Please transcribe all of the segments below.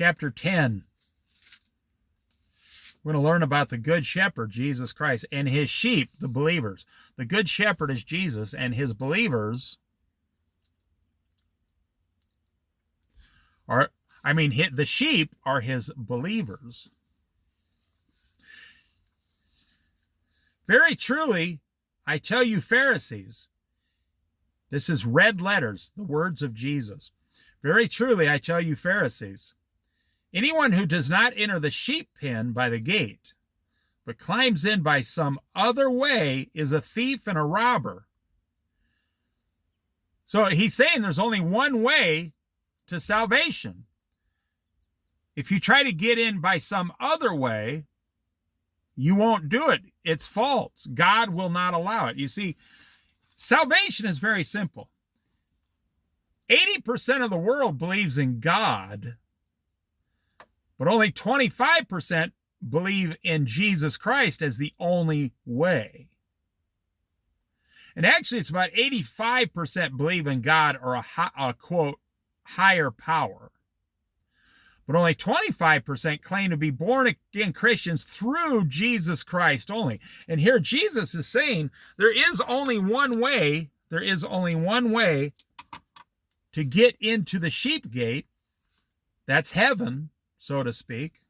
chapter 10. We're going to learn about the Good Shepherd, Jesus Christ, and his sheep, the believers. The Good Shepherd is Jesus, and his believers are, the sheep are his believers. Very truly, I tell you, Pharisees, this is red letters, the words of Jesus. Very truly, I tell you, Pharisees, anyone who does not enter the sheep pen by the gate, but climbs in by some other way, is a thief and a robber. So he's saying there's only one way to salvation. If you try to get in by some other way, you won't do it. It's false. God will not allow it. You see, salvation is very simple. 80% of the world believes in God, but only 25% believe in Jesus Christ as the only way. And actually, it's about 85% believe in God or a quote, higher power. But only 25% claim to be born-again Christians through Jesus Christ only. And here Jesus is saying there is only one way, to get into the sheep gate. That's heaven, so to speak.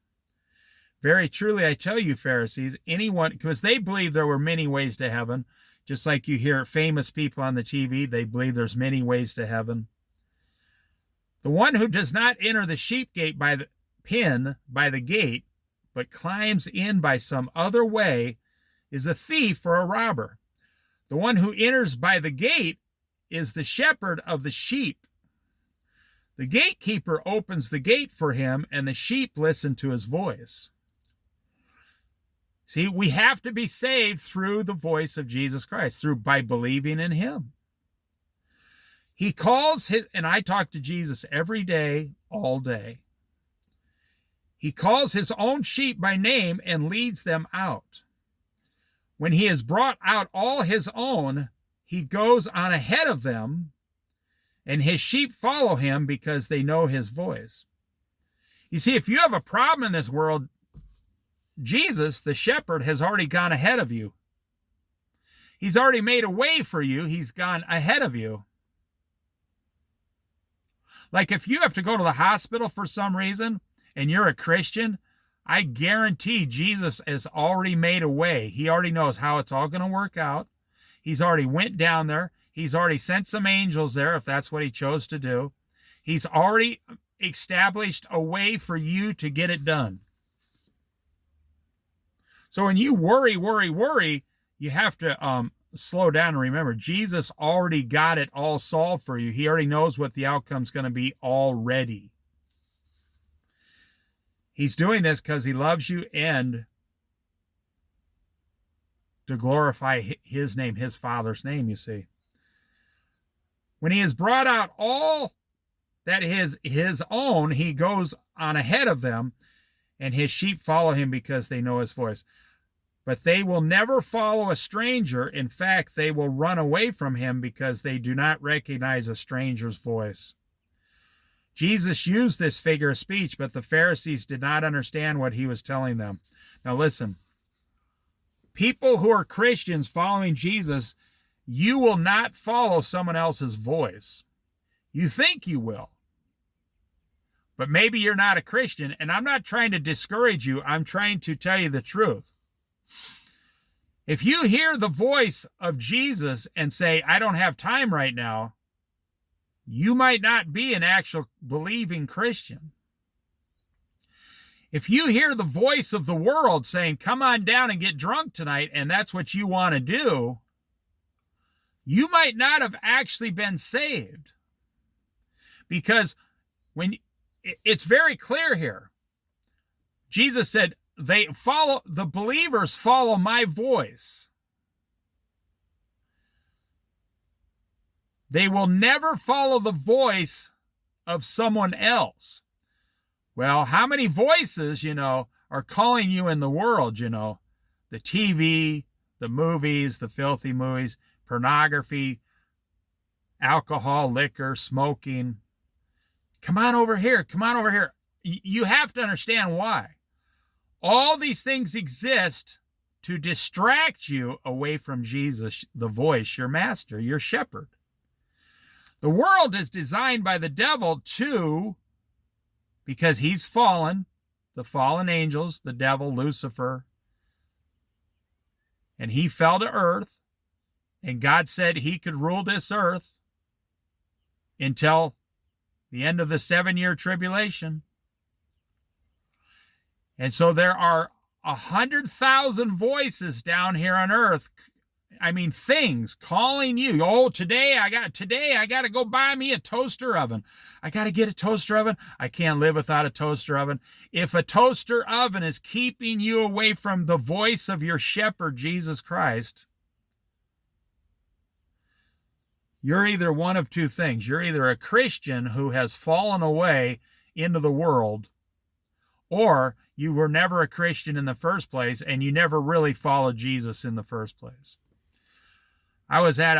Very truly, I tell you, Pharisees, anyone, because they believe there were many ways to heaven, just like you hear famous people on the TV, they believe there's many ways to heaven. The one who does not enter the sheep gate by the pen, by the gate, but climbs in by some other way, is a thief or a robber. The one who enters by the gate is the shepherd of the sheep. The gatekeeper opens the gate for him, and the sheep listen to his voice. See, we have to be saved through the voice of Jesus Christ, by believing in him. He calls and I talk to Jesus every day, all day. He calls his own sheep by name and leads them out. When he has brought out all his own, he goes on ahead of them, and his sheep follow him because they know his voice. You see, if you have a problem in this world, Jesus, the shepherd, has already gone ahead of you. He's already made a way for you. He's gone ahead of you. Like if you have to go to the hospital for some reason and you're a Christian, I guarantee Jesus has already made a way. He already knows how it's all going to work out. He's already went down there. He's already sent some angels there if that's what he chose to do. He's already established a way for you to get it done. So when you worry, you have to slow down and remember, Jesus already got it all solved for you. He already knows what the outcome's going to be already. He's doing this because he loves you and to glorify his name, his Father's name, you see. When he has brought out all that is his own, he goes on ahead of them, and his sheep follow him because they know his voice. But they will never follow a stranger. In fact, they will run away from him because they do not recognize a stranger's voice. Jesus used this figure of speech, but the Pharisees did not understand what he was telling them. Now listen, people who are Christians following Jesus, you will not follow someone else's voice. You think you will. But maybe you're not a Christian, and I'm not trying to discourage you. I'm trying to tell you the truth. If you hear the voice of Jesus and say, I don't have time right now, you might not be an actual believing Christian. If you hear the voice of the world saying, come on down and get drunk tonight, and that's what you want to do, you might not have actually been saved. Because it's very clear here. Jesus said, the believers follow my voice. They will never follow the voice of someone else. Well, how many voices, are calling you in the world, the TV, the movies, the filthy movies, pornography, alcohol, liquor, smoking. Come on over here. Come on over here. you have to understand why. All these things exist to distract you away from Jesus, the voice, your master, your shepherd. The world is designed by the devil because he's fallen, the fallen angels, the devil, Lucifer, and he fell to earth, and God said he could rule this earth until the end of the 7-year tribulation. And so there are 100,000 voices down here on earth. I mean, things calling you. Oh, today I got to go buy me a toaster oven. I got to get a toaster oven. I can't live without a toaster oven. If a toaster oven is keeping you away from the voice of your shepherd, Jesus Christ, you're either one of two things. You're either a Christian who has fallen away into the world, or you were never a Christian in the first place and you never really followed Jesus in the first place. I was at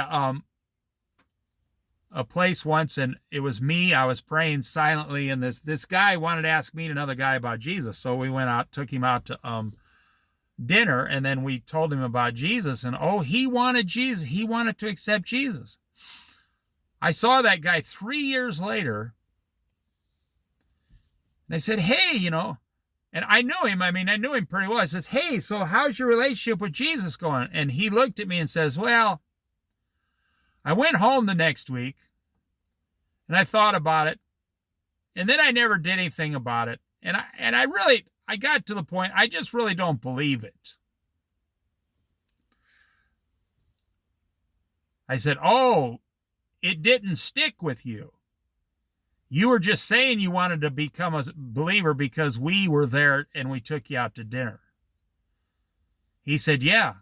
a place once, and it was me. I was praying silently, and this guy wanted to ask me and another guy about Jesus. So we went out, took him out to dinner, and then we told him about Jesus. And he wanted Jesus. He wanted to accept Jesus. I saw that guy 3 years later, and I said, hey, and I know him. I mean, I knew him pretty well. I says, hey, so how's your relationship with Jesus going? And he looked at me and says, well, I went home the next week, and I thought about it, and then I never did anything about it. And I got to the point, I just really don't believe it. I said, it didn't stick with you. You were just saying you wanted to become a believer because we were there and we took you out to dinner. He said, yeah.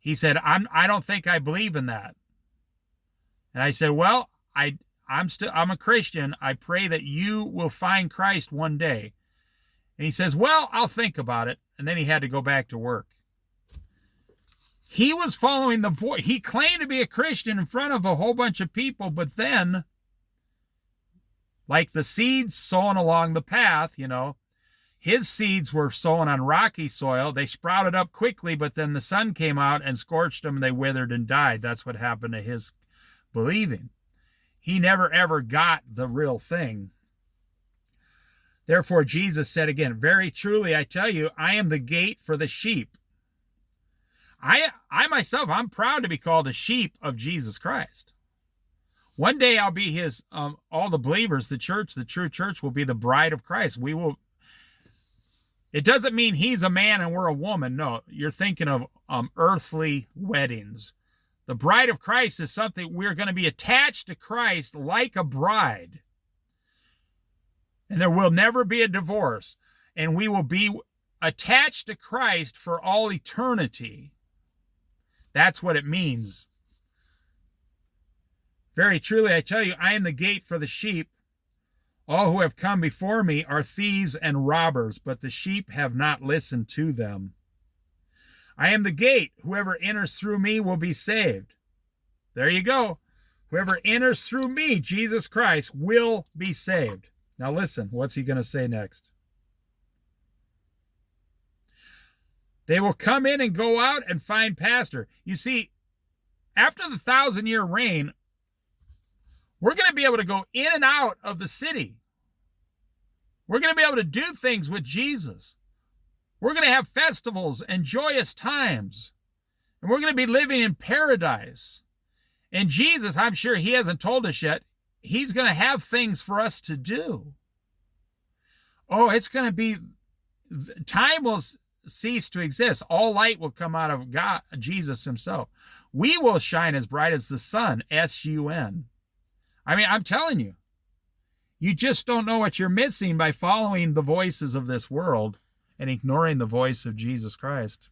He said, I don't think I believe in that. And I said, well, I'm a Christian. I pray that you will find Christ one day. And he says, well, I'll think about it. And then he had to go back to work. He was following the voice. He claimed to be a Christian in front of a whole bunch of people, but then, like the seeds sown along the path, his seeds were sown on rocky soil. They sprouted up quickly, but then the sun came out and scorched them, and they withered and died. That's what happened to his believing. He never ever got the real thing. Therefore, Jesus said again, very truly, I tell you, I am the gate for the sheep. I myself, I'm proud to be called a sheep of Jesus Christ. One day I'll be his, all the believers, the church, the true church will be the bride of Christ. It doesn't mean he's a man and we're a woman. No, you're thinking of earthly weddings. The bride of Christ is something we're going to be attached to Christ like a bride. And there will never be a divorce. And we will be attached to Christ for all eternity. That's what it means. Very truly, I tell you, I am the gate for the sheep. All who have come before me are thieves and robbers, but the sheep have not listened to them. I am the gate. Whoever enters through me will be saved. There you go. Whoever enters through me, Jesus Christ, will be saved. Now listen, what's he going to say next? They will come in and go out and find pasture. You see, after the 1,000-year reign, we're going to be able to go in and out of the city. We're going to be able to do things with Jesus. We're going to have festivals and joyous times. And we're going to be living in paradise. And Jesus, I'm sure he hasn't told us yet, he's going to have things for us to do. It's going to be, time will cease to exist. All light will come out of God, Jesus himself. We will shine as bright as the sun, S-U-N. I mean, I'm telling you, you just don't know what you're missing by following the voices of this world and ignoring the voice of Jesus Christ.